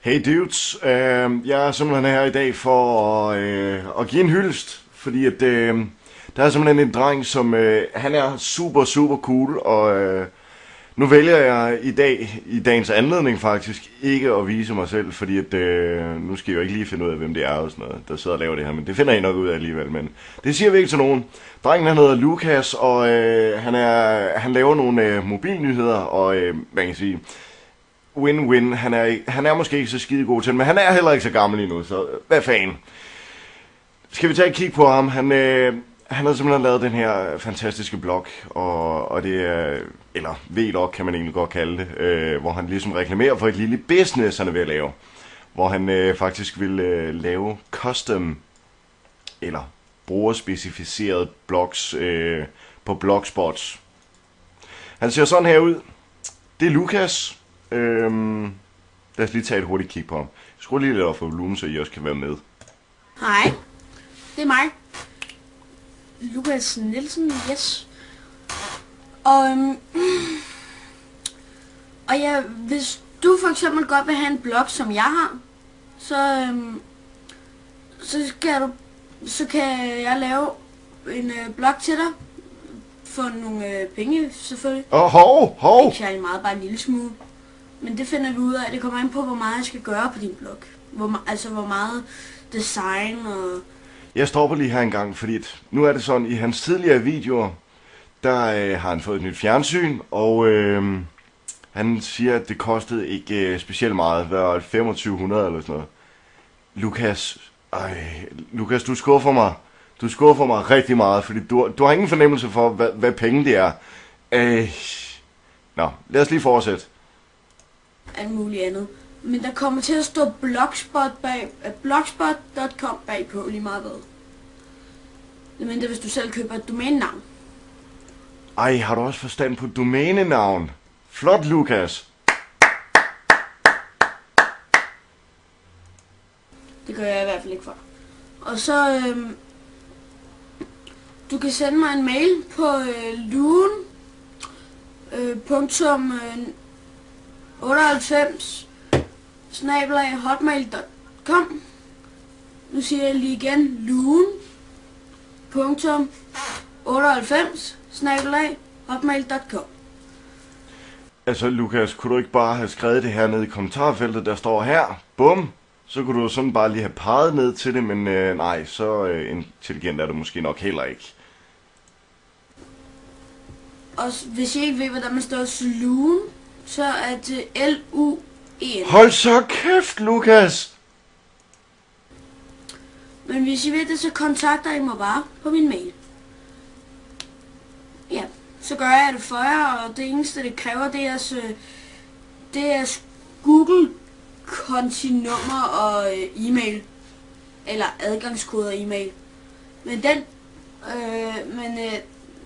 Hey dudes, jeg er simpelthen her i dag for at give en hyldest, fordi at, der er simpelthen en dreng, som han er super super cool, og nu vælger jeg i dag, i dagens anledning faktisk, ikke at vise mig selv, fordi at, nu skal jeg jo ikke lige finde ud af, hvem det er og sådan noget, der sidder og laver det her, men det finder I nok ud af alligevel, men det siger vi ikke til nogen. Drengen han hedder Lukas, og han laver nogle mobilnyheder, og man kan sige, win-win, han er måske ikke så skide god til, men han er heller ikke så gammel endnu, så hvad fanden. Skal vi tage et kig på ham? Han har simpelthen lavet den her fantastiske blog, og det er, eller vlog kan man egentlig godt kalde det, hvor han ligesom reklamerer for et lille business, han er ved at lave. Hvor han faktisk vil lave custom, eller brugerspecificerede blogs på Blogspots. Han ser sådan her ud. Det er Lukas. Lad os lige tage et hurtigt kig på ham. Skru lige lidt op for volumen, så I også kan være med. Hej, det er mig. Lukas Nielsen, yes. Og ja, hvis du for eksempel godt vil have en blog, som jeg har, så kan jeg lave en blog til dig. For nogle penge, selvfølgelig. Hov! Ikke særlig meget, bare en lille smule. Men det finder vi ud af. Det kommer an på, hvor meget jeg skal gøre på din blog. Hvor meget design og... Jeg stopper lige her en gang, fordi nu er det sådan, i hans tidligere videoer, der har han fået et nyt fjernsyn, og han siger, at det kostede ikke specielt meget, hvad 2500 eller sådan noget. Lukas, du skuffer mig. Du skuffer mig rigtig meget, fordi du har ingen fornemmelse for, hvad penge det er. Nå, lad os lige fortsætte. Alt muligt andet. Men der kommer til at stå blogspot.com bagpå lige meget hvad. Men det er, hvis du selv køber et domænenavn. Ej, har du også forstand på domænenavn? Flot, Lukas. Det gør jeg i hvert fald ikke for. Og så... du kan sende mig en mail på luen.98@hotmail.com. Nu siger jeg lige igen, luen.98@hotmail.com. Altså, Lukas, kunne du ikke bare have skrevet det her ned i kommentarfeltet, der står her? Bum! Så kunne du sådan bare lige have peget ned til det, men nej, så intelligent er du måske nok heller ikke. Og hvis I ikke ved, hvordan man står sluen, så er det L-U-E-N. Hold så kæft, Lukas! Men hvis I ved det, så kontakter I mig bare på min mail. Ja, så gør jeg det for jer, og det eneste det kræver, det er Google-kontinummer og e-mail. Eller adgangskode og e-mail. Men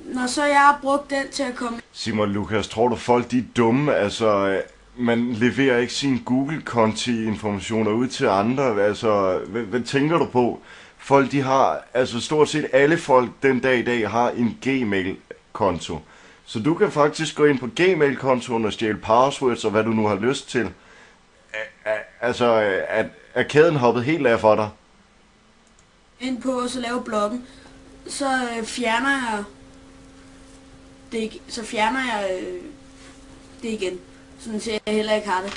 når så jeg har brugt den til at komme... Simon, Lukas, tror du folk de er dumme? Altså, man leverer ikke sine Google-konti-informationer ud til andre. Altså, hvad tænker du på? Folk de har, altså stort set alle folk den dag i dag har en Gmail-konto. Så du kan faktisk gå ind på Gmail-kontoen og stjæle passwords og hvad du nu har lyst til. Altså, er kæden hoppet helt af for dig? Ind på og så lave bloggen, så fjerner jeg det igen. Sådan så jeg heller ikke har det.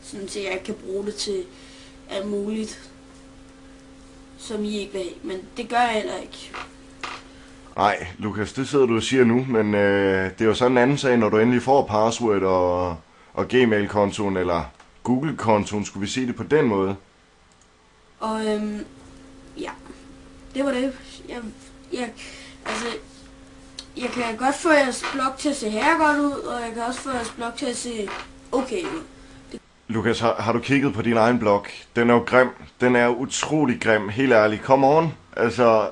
Sådan så jeg ikke kan bruge det til alt muligt, som I ikke vil have. Men det gør jeg heller ikke. Nej, Lukas, det sidder du og siger nu, men det er jo sådan en anden sag, når du endelig får password og Gmail-kontoen eller Google-kontoen, skulle vi sige det på den måde? Og ja, det var det. Jeg kan godt få jeres blog til at se her godt ud, og jeg kan også få jeres blog til at se okay ud. Lukas, har du kigget på din egen blog? Den er jo grim. Den er utrolig grim, helt ærligt. Come on. Altså,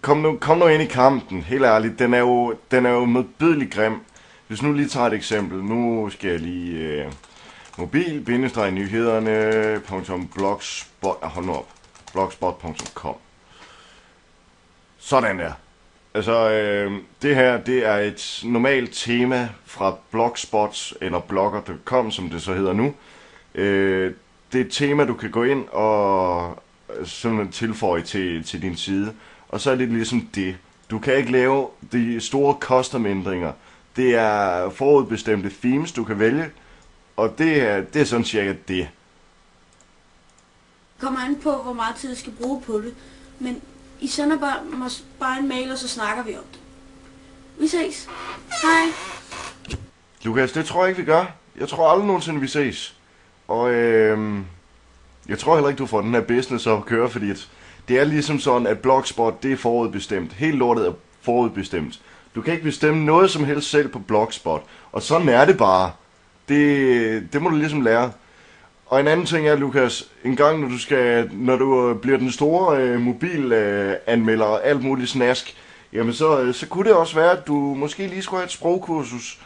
kom nu ind i kampen, helt ærligt. Den er jo modbydelig grim. Hvis nu lige tager et eksempel. Nu skal jeg lige mobil-nyhederne.blogspot.com. Sådan der. Altså, det her, det er et normalt tema fra Blogspots, eller blogger.com, som det så hedder nu. Det er et tema, du kan gå ind og sådan tilføje til din side. Og så er det ligesom det. Du kan ikke lave de store custom-ændringer. Det er forudbestemte themes, du kan vælge. Og det er sådan cirka det. Det kommer an på, hvor meget tid jeg skal bruge på det. Men I sender bare en mail, og så snakker vi om det. Vi ses. Hej. Lukas, det tror jeg ikke, vi gør. Jeg tror aldrig nogensinde, vi ses. Og jeg tror heller ikke, du får den her business op at køre, fordi det er ligesom sådan, at Blogspot, det er forudbestemt. Helt lortet er forudbestemt. Du kan ikke bestemme noget som helst selv på Blogspot. Og sådan er det bare. Det må du ligesom lære. Og en anden ting er, Lukas, en gang når du bliver den store mobilanmelder og alt muligt snask, jamen så kunne det også være, at du måske lige skulle have et sprogkursus.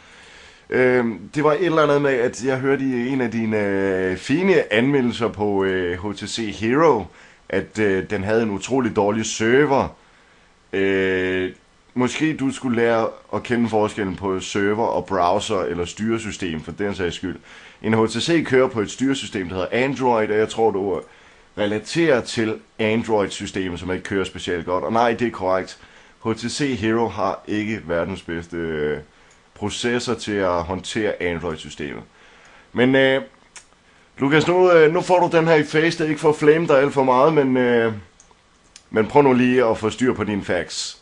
Det var et eller andet med, at jeg hørte i en af dine fine anmeldelser på HTC Hero, at den havde en utrolig dårlig server. Måske du skulle lære at kende forskellen på server og browser eller styresystem, for den sags skyld. En HTC kører på et styresystem, der hedder Android, og jeg tror, du relaterer til Android-systemet, som ikke kører specielt godt. Og nej, det er korrekt. HTC Hero har ikke verdens bedste processor til at håndtere Android-systemet. Men Lukas, nu får du den her i face, det er ikke for at flame dig alt for meget, men prøv nu lige at få styr på dine facts.